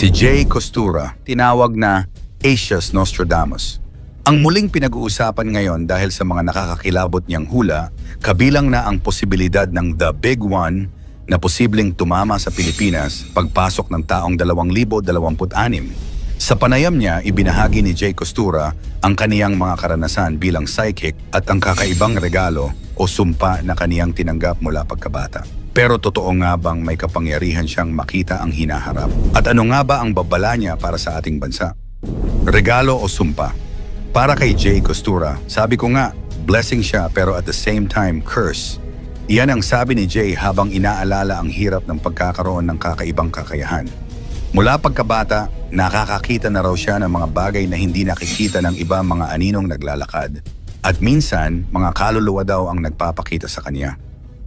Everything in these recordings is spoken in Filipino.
Si Jay Costura, tinawag na Asia's Nostradamus. Ang muling pinag-uusapan ngayon dahil sa mga nakakakilabot niyang hula, kabilang na ang posibilidad ng The Big One na posibleng tumama sa Pilipinas pagpasok ng taong 2026. Sa panayam niya, ibinahagi ni Jay Costura ang kaniyang mga karanasan bilang psychic at ang kakaibang regalo o sumpa na kaniyang tinanggap mula pagkabata. Pero totoo nga bang may kapangyarihan siyang makita ang hinaharap? At ano nga ba ang babala niya para sa ating bansa? Regalo o sumpa? Para kay Jay Costura, sabi ko nga, blessing siya pero at the same time curse. Iyan ang sabi ni Jay habang inaalala ang hirap ng pagkakaroon ng kakaibang kakayahan. Mula pagkabata, nakakakita na raw siya ng mga bagay na hindi nakikita ng iba mga aninong naglalakad. At minsan, mga kaluluwa daw ang nagpapakita sa kanya.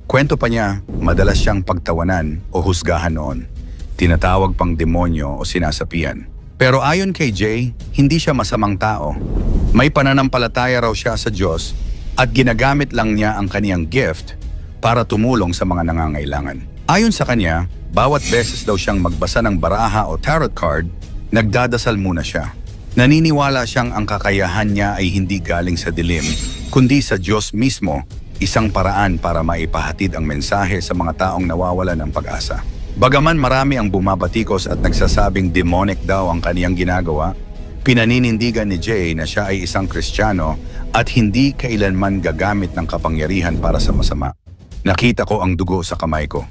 Kwento pa niya, madalas siyang pagtawanan o husgahan noon. Tinatawag pang demonyo o sinasapian. Pero ayon kay Jay, hindi siya masamang tao. May pananampalataya raw siya sa Diyos at ginagamit lang niya ang kaniyang gift para tumulong sa mga nangangailangan. Ayon sa kanya, bawat beses daw siyang magbasa ng baraha o tarot card, nagdadasal muna siya. Naniniwala siyang ang kakayahan niya ay hindi galing sa dilim, kundi sa Diyos mismo, isang paraan para maipahatid ang mensahe sa mga taong nawawalan ng pag-asa. Bagaman marami ang bumabatikos at nagsasabing demonic daw ang kaniyang ginagawa, pinaninindigan ni Jay na siya ay isang Kristiyano at hindi kailanman gagamit ng kapangyarihan para sa masama. Nakita ko ang dugo sa kamay ko.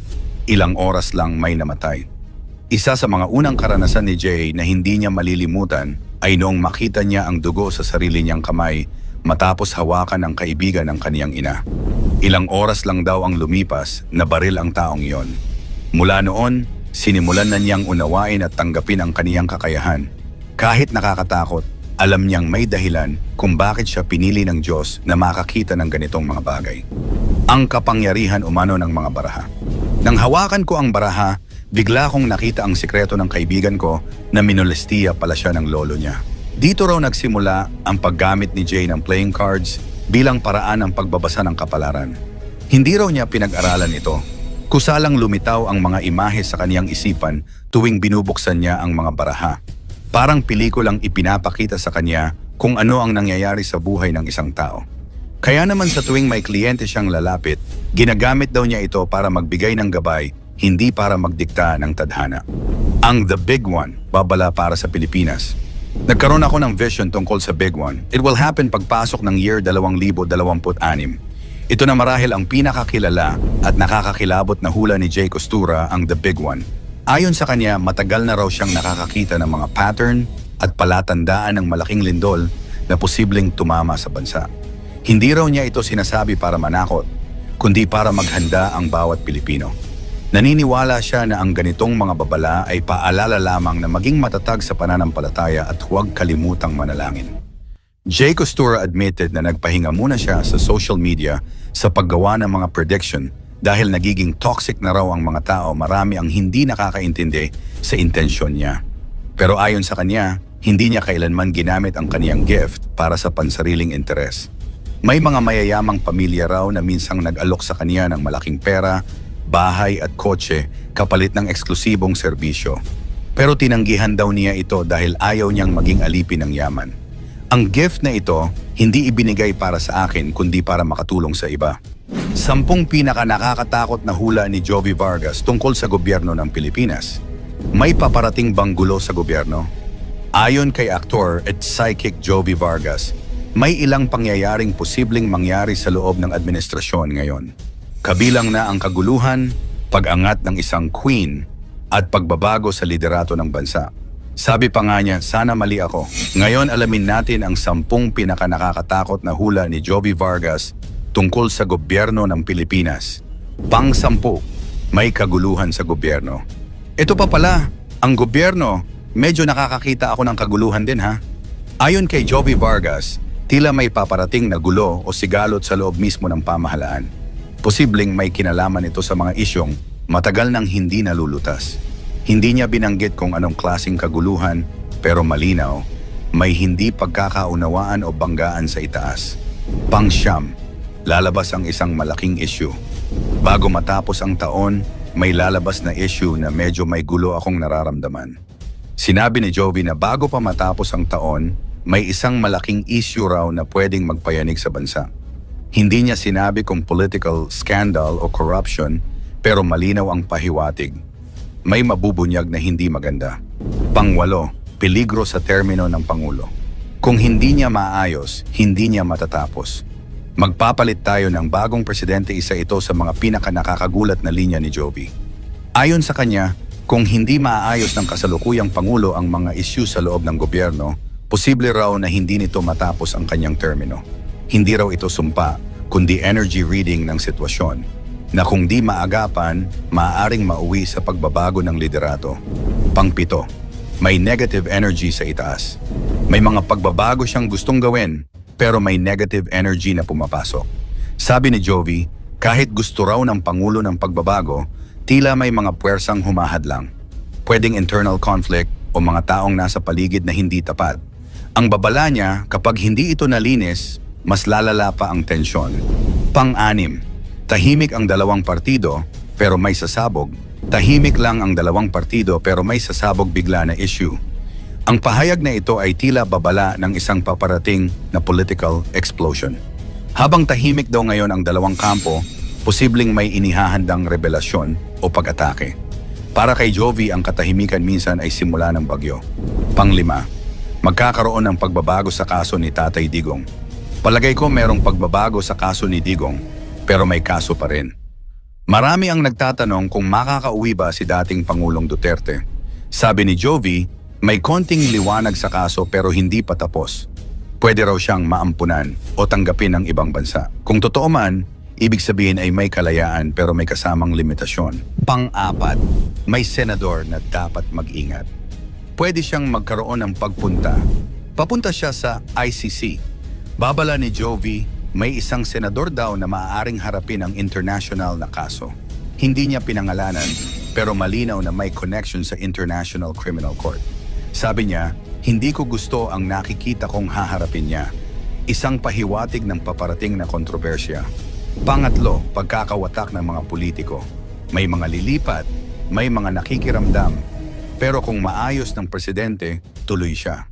Ilang oras lang may namatay. Isa sa mga unang karanasan ni Jay na hindi niya malilimutan ay noong makita niya ang dugo sa sarili niyang kamay matapos hawakan ng kaibigan ng kaniyang ina. Ilang oras lang daw ang lumipas na baril ang taong iyon. Mula noon, sinimulan na niyang unawain at tanggapin ang kaniyang kakayahan. Kahit nakakatakot, alam niyang may dahilan kung bakit siya pinili ng Diyos na makakita ng ganitong mga bagay. Ang kapangyarihan umano ng mga baraha. Nang hawakan ko ang baraha, bigla kong nakita ang sikreto ng kaibigan ko na minolestiya pala siya ng lolo niya. Dito raw nagsimula ang paggamit ni Jay ng playing cards bilang paraan ng pagbabasa ng kapalaran. Hindi raw niya pinag-aralan ito. Kusalang lumitaw ang mga imahe sa kaniyang isipan tuwing binubuksan niya ang mga baraha. Parang pelikulang ipinapakita sa kanya kung ano ang nangyayari sa buhay ng isang tao. Kaya naman sa tuwing may kliyente siyang lalapit, ginagamit daw niya ito para magbigay ng gabay, hindi para magdikta ng tadhana. Ang The Big One, babala para sa Pilipinas. Nagkaroon ako ng vision tungkol sa Big One. It will happen pagpasok ng year 2026. Ito na marahil ang pinakakilala at nakakakilabot na hula ni Jay Costura, ang The Big One. Ayon sa kanya, matagal na raw siyang nakakakita ng mga pattern at palatandaan ng malaking lindol na posibleng tumama sa bansa. Hindi raw niya ito sinasabi para manakot, kundi para maghanda ang bawat Pilipino. Naniniwala siya na ang ganitong mga babala ay paalala lamang na maging matatag sa pananampalataya at huwag kalimutang manalangin. Jay Costura admitted na nagpahinga muna siya sa social media sa paggawa ng mga prediction dahil nagiging toxic na raw ang mga tao, marami ang hindi nakakaintindi sa intensyon niya. Pero ayon sa kanya, hindi niya kailanman ginamit ang kaniyang gift para sa pansariling interes. May mga mayayamang pamilya raw na minsang nag-alok sa kanya ng malaking pera, bahay at kotse kapalit ng eksklusibong serbisyo. Pero tinanggihan daw niya ito dahil ayaw niyang maging alipin ng yaman. Ang gift na ito hindi ibinigay para sa akin kundi para makatulong sa iba. 10 pinaka-nakakatakot na hula ni Jovi Vargas tungkol sa gobyerno ng Pilipinas. May paparating bang gulo sa gobyerno? Ayon kay aktor at psychic Jovi Vargas, may ilang pangyayaring posibleng mangyari sa loob ng administrasyon ngayon. Kabilang na ang kaguluhan, pag-angat ng isang queen, at pagbabago sa liderato ng bansa. Sabi pa nga niya, sana mali ako. Ngayon alamin natin ang 10 pinaka-nakakatakot na hula ni Jovi Vargas tungkol sa gobyerno ng Pilipinas. Pang-10, may kaguluhan sa gobyerno. Ito pa pala, ang gobyerno, medyo nakakakita ako ng kaguluhan din ha. Ayon kay Jovi Vargas, tila may paparating na gulo o sigalot sa loob mismo ng pamahalaan. Posibleng may kinalaman ito sa mga isyong matagal nang hindi nalulutas. Hindi niya binanggit kung anong klaseng kaguluhan, pero malinaw, may hindi pagkakaunawaan o banggaan sa itaas. Pang-9, lalabas ang isang malaking issue. Bago matapos ang taon, may lalabas na issue na medyo may gulo akong nararamdaman. Sinabi ni Jovi na bago pa matapos ang taon, may isang malaking issue raw na pwedeng magpayanig sa bansa. Hindi niya sinabi kung political scandal o corruption, pero malinaw ang pahiwatig. May mabubunyag na hindi maganda. Pangwalo, peligro sa termino ng Pangulo. Kung hindi niya maayos, hindi niya matatapos. Magpapalit tayo ng bagong presidente, isa ito sa mga pinakanakakagulat na linya ni Jovi. Ayon sa kanya, kung hindi maayos ng kasalukuyang Pangulo ang mga issue sa loob ng gobyerno, posible raw na hindi nito matapos ang kanyang termino. Hindi raw ito sumpa, kundi energy reading ng sitwasyon, na kung di maagapan, maaaring mauwi sa pagbabago ng liderato. Pangpito, may negative energy sa itaas. May mga pagbabago siyang gustong gawin, pero may negative energy na pumapasok. Sabi ni Jovi, kahit gusto raw ng Pangulo ng pagbabago, tila may mga puwersang humahadlang. Pwedeng internal conflict o mga taong nasa paligid na hindi tapat. Ang babala niya, kapag hindi ito nalinis, mas lalala pa ang tensyon. Pang-anim, tahimik ang dalawang partido pero may sasabog. Tahimik lang ang dalawang partido pero may sasabog bigla na issue. Ang pahayag na ito ay tila babala ng isang paparating na political explosion. Habang tahimik daw ngayon ang dalawang kampo, posibleng may inihahandang rebelasyon o pag-atake. Para kay Jovi, ang katahimikan minsan ay simula ng bagyo. Panglima, magkakaroon ng pagbabago sa kaso ni Tatay Digong. Palagay ko merong pagbabago sa kaso ni Digong, pero may kaso pa rin. Marami ang nagtatanong kung makakauwi ba si dating Pangulong Duterte. Sabi ni Jovi, may konting liwanag sa kaso pero hindi pa tapos. Pwede raw siyang maampunan o tanggapin ng ibang bansa. Kung totoo man, ibig sabihin ay may kalayaan pero may kasamang limitasyon. Pang-apat, may senador na dapat mag-ingat. Pwede siyang magkaroon ng pagpunta. Papunta siya sa ICC. Babala ni Jovi, may isang senador daw na maaaring harapin ang international na kaso. Hindi niya pinangalanan, pero malinaw na may connection sa International Criminal Court. Sabi niya, hindi ko gusto ang nakikita kong haharapin niya. Isang pahiwatig ng paparating na kontrobersya. Pangatlo, pagkakawatak ng mga politiko. May mga lilipat, may mga nakikiramdam. Pero kung maayos ng presidente, tuloy siya.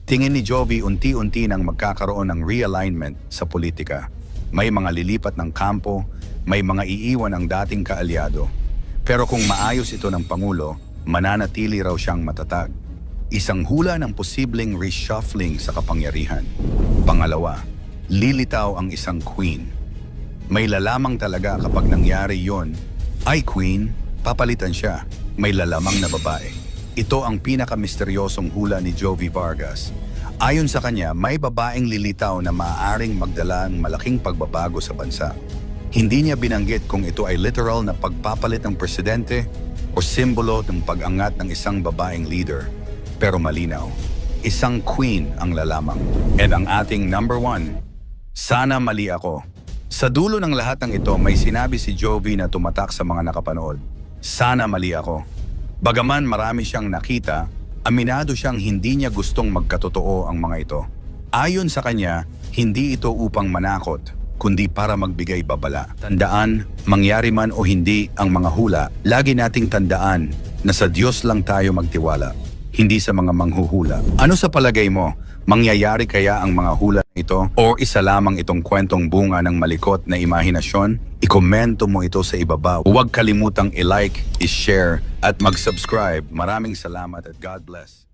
Tingin ni Jovi, unti-unti nang magkakaroon ng realignment sa politika. May mga lilipat ng kampo, may mga iiwan ang dating kaalyado. Pero kung maayos ito ng Pangulo, mananatili raw siyang matatag. Isang hula ng posibleng reshuffling sa kapangyarihan. Pangalawa, lilitaw ang isang queen. May lalamang talaga kapag nangyari yon, ay queen, papalitan siya. May lalamang na babae. Ito ang pinaka-misteryosong hula ni Jovi Vargas. Ayon sa kanya, may babaeng lilitaw na maaaring magdala ng malaking pagbabago sa bansa. Hindi niya binanggit kung ito ay literal na pagpapalit ng presidente o simbolo ng pag-angat ng isang babaeng leader. Pero malinaw, isang queen ang lalamang. And ang ating number 1, sana mali ako. Sa dulo ng lahat ng ito, may sinabi si Jovi na tumatak sa mga nakapanood. Sana mali ako. Bagaman marami siyang nakita, aminado siyang hindi niya gustong magkatotoo ang mga ito. Ayon sa kanya, hindi ito upang manakot, kundi para magbigay babala. Tandaan, mangyari man o hindi ang mga hula, lagi nating tandaan na sa Diyos lang tayo magtiwala, hindi sa mga manghuhula. Ano sa palagay mo? Mangyayari kaya ang mga hula na ito o isa lamang itong kwentong bunga ng malikot na imahinasyon? I-komento mo ito sa ibaba. Huwag kalimutang i-like, i-share at mag-subscribe. Maraming salamat at God bless.